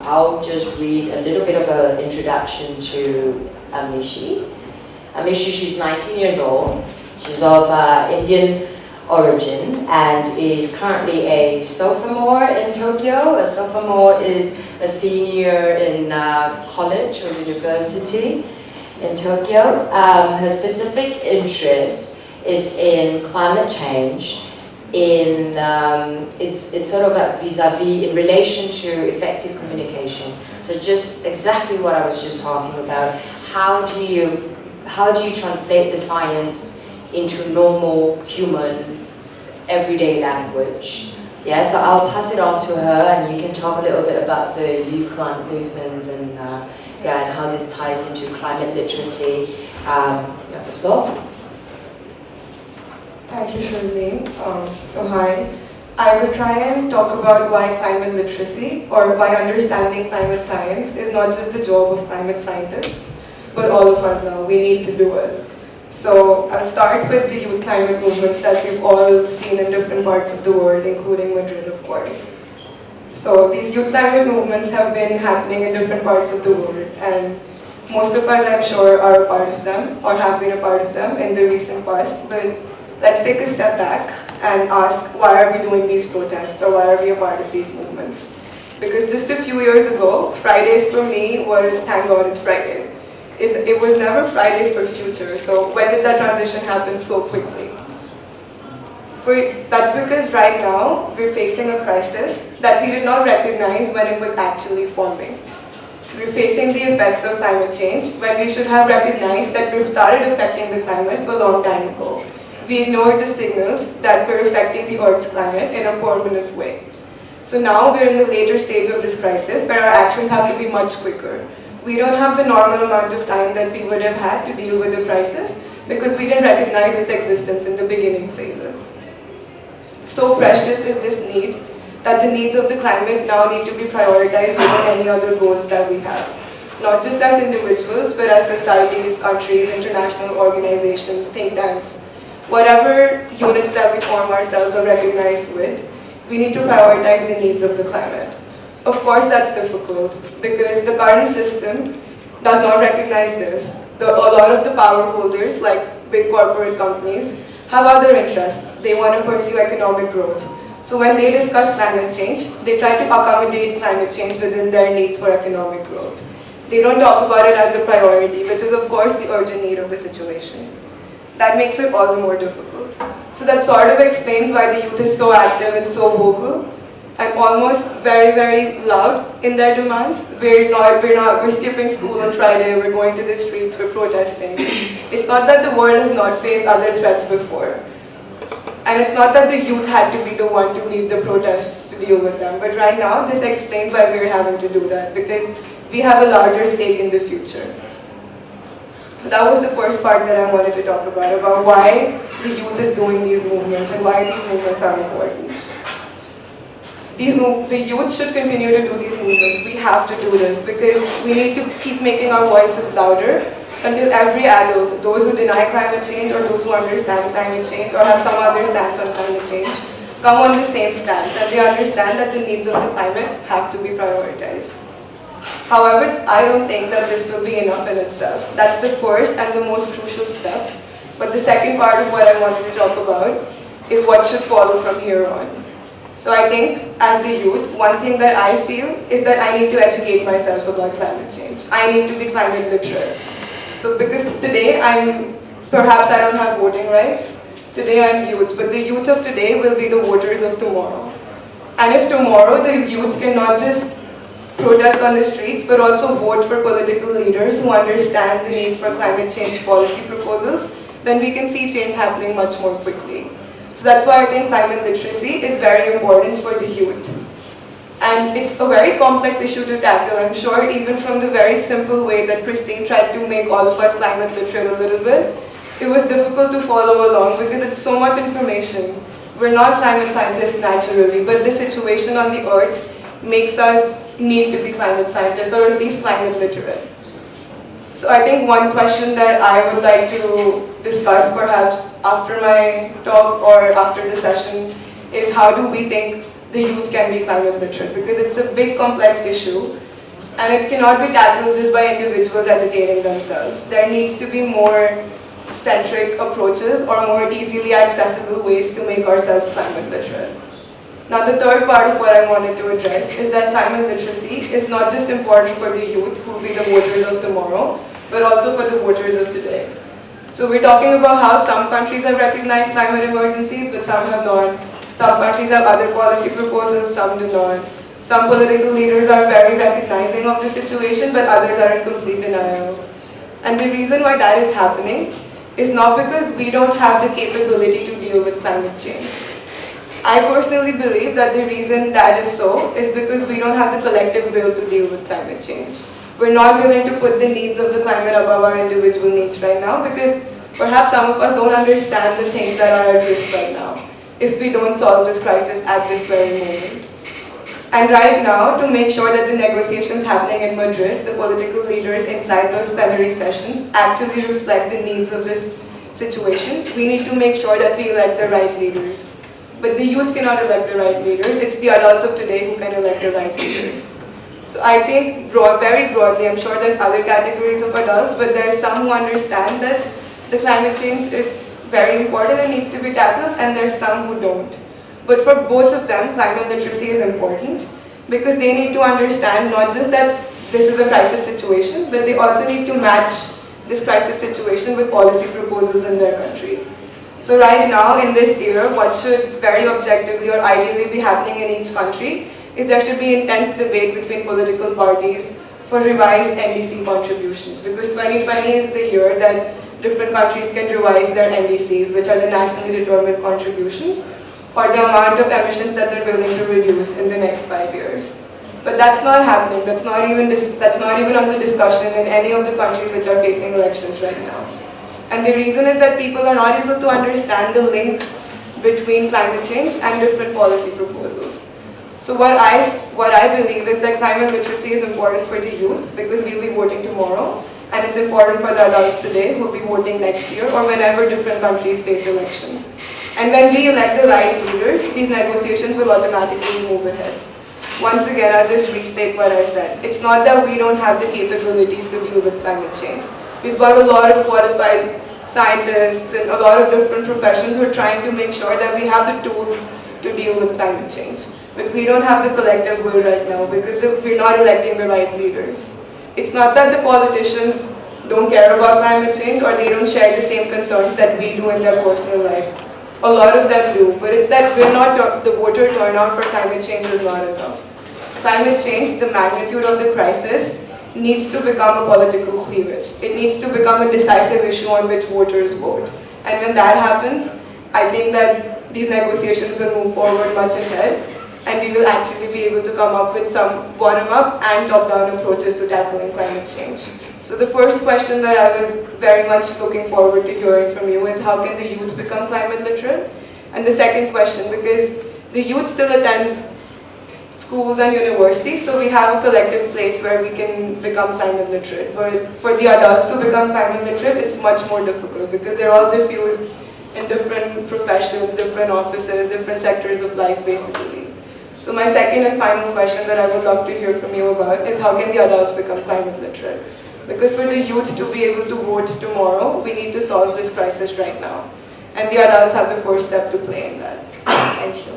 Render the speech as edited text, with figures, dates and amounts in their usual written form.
I'll just read a little bit of an introduction to Amishi. Amishi, she's 19 years old. She's of Indian origin and is currently a sophomore in Tokyo. A sophomore is a senior in college or university in Tokyo. Her specific interest is in climate change. It's sort of a vis-a-vis in relation to effective communication. So just exactly what I was just talking about. How do you translate the science into normal human everyday language? Yeah, so I'll pass it on to her, and you can talk a little bit about the youth climate movement and and how this ties into climate literacy. You have the floor. Thank you, Charlene. So hi. I will try and talk about why climate literacy, or why understanding climate science, is not just the job of climate scientists, but all of us now. We need to do it. So I'll start with the youth climate movements that we've all seen in different parts of the world, including Madrid, of course. So these youth climate movements have been happening in different parts of the world, and most of us, I'm sure, are a part of them, or have been a part of them in the recent past. But let's take a step back and ask, why are we doing these protests, or why are we a part of these movements? Because just a few years ago, Fridays for me was, thank God it's Friday. It was never Fridays for future, so when did that transition happen so quickly? That's because right now, we're facing a crisis that we did not recognize when it was actually forming. We're facing the effects of climate change when we should have recognized that we've started affecting the climate a long time ago. We ignored the signals that we're affecting the Earth's climate in a permanent way. So now we're in the later stage of this crisis where our actions have to be much quicker. We don't have the normal amount of time that we would have had to deal with the crisis because we didn't recognize its existence in the beginning phases. So precious is this need that the needs of the climate now need to be prioritized over any other goals that we have. Not just as individuals, but as societies, countries, international organizations, think tanks. Whatever units that we form ourselves or recognize with, we need to prioritize the needs of the climate. Of course, that's difficult because the current system does not recognize this. A lot of the power holders, like big corporate companies, have other interests. They want to pursue economic growth. So when they discuss climate change, they try to accommodate climate change within their needs for economic growth. They don't talk about it as a priority, which is of course the urgent need of the situation. That makes it all the more difficult. So that sort of explains why the youth is so active and so vocal and almost very, very loud in their demands. We're skipping school on Friday, we're going to the streets, we're protesting. It's not that the world has not faced other threats before. And it's not that the youth had to be the one to lead the protests to deal with them. But right now, this explains why we're having to do that, because we have a larger stake in the future. So that was the first part that I wanted to talk about why the youth is doing these movements and why these movements are important. The youth should continue to do these movements. We have to do this because we need to keep making our voices louder until every adult, those who deny climate change or those who understand climate change or have some other stance on climate change, come on the same stance and they understand that the needs of the climate have to be prioritized. However, I don't think that this will be enough in itself. That's the first and the most crucial step. But the second part of what I wanted to talk about is what should follow from here on. So I think as a youth, one thing that I feel is that I need to educate myself about climate change. I need to be climate literate. So because today perhaps I don't have voting rights. Today I'm youth, but the youth of today will be the voters of tomorrow. And if tomorrow the youth cannot just protest on the streets, but also vote for political leaders who understand the need for climate change policy proposals, then we can see change happening much more quickly. So that's why I think climate literacy is very important for the youth. And it's a very complex issue to tackle. I'm sure even from the very simple way that Christine tried to make all of us climate literate a little bit, it was difficult to follow along because it's so much information. We're not climate scientists naturally, but the situation on the earth makes us need to be climate scientists, or at least climate literate. So I think one question that I would like to discuss perhaps after my talk or after the session is how do we think the youth can be climate literate? Because it's a big complex issue And it cannot be tackled just by individuals educating themselves. There needs to be more centric approaches or more easily accessible ways to make ourselves climate literate. Now the third part of what I wanted to address is that climate literacy is not just important for the youth who will be the voters of tomorrow, but also for the voters of today. So we're talking about how some countries have recognized climate emergencies, but some have not. Some countries have other policy proposals, some do not. Some political leaders are very recognizing of the situation, but others are in complete denial. And the reason why that is happening is not because we don't have the capability to deal with climate change. I personally believe that the reason that is so is because we don't have the collective will to deal with climate change. We're not willing to put the needs of the climate above our individual needs right now because perhaps some of us don't understand the things that are at risk right now if we don't solve this crisis at this very moment. And right now, to make sure that the negotiations happening in Madrid, the political leaders inside those plenary sessions actually reflect the needs of this situation, we need to make sure that we elect the right leaders. But the youth cannot elect the right leaders, it's the adults of today who can elect the right leaders. So I think very broadly, I'm sure there's other categories of adults, but there are some who understand that the climate change is very important and needs to be tackled, and there's some who don't. But for both of them, climate literacy is important because they need to understand not just that this is a crisis situation, but they also need to match this crisis situation with policy proposals in their country. So right now, in this year, what should very objectively or ideally be happening in each country is there should be intense debate between political parties for revised NDC contributions, because 2020 is the year that different countries can revise their NDCs, which are the nationally determined contributions, or the amount of emissions that they're willing to reduce in the next 5 years. But that's not happening. That's not even under discussion in any of the countries which are facing elections right now. And the reason is that people are not able to understand the link between climate change and different policy proposals. So what I believe is that climate literacy is important for the youth because we'll be voting tomorrow, and it's important for the adults today who will be voting next year or whenever different countries face elections. And when we elect the right leaders, these negotiations will automatically move ahead. Once again, I'll just restate what I said. It's not that we don't have the capabilities to deal with climate change. We've got a lot of qualified scientists and a lot of different professions who are trying to make sure that we have the tools to deal with climate change. But we don't have the collective will right now because we're not electing the right leaders. It's not that the politicians don't care about climate change or they don't share the same concerns that we do in their personal life. A lot of them do, but it's that the voter turnout for climate change is not enough. Climate change, the magnitude of the crisis, needs to become a political cleavage. It needs to become a decisive issue on which voters vote. And when that happens, I think that these negotiations will move forward much ahead, and we will actually be able to come up with some bottom-up and top-down approaches to tackling climate change. So the first question that I was very much looking forward to hearing from you is how can the youth become climate literate? And the second question, because the youth still attends schools and universities, so we have a collective place where we can become climate literate. But for the adults to become climate literate, it's much more difficult because they're all diffused in different professions, different offices, different sectors of life basically. So my second and final question that I would love to hear from you about is how can the adults become climate literate? Because for the youth to be able to vote tomorrow, we need to solve this crisis right now. And the adults have the first step to play in that. Thank you.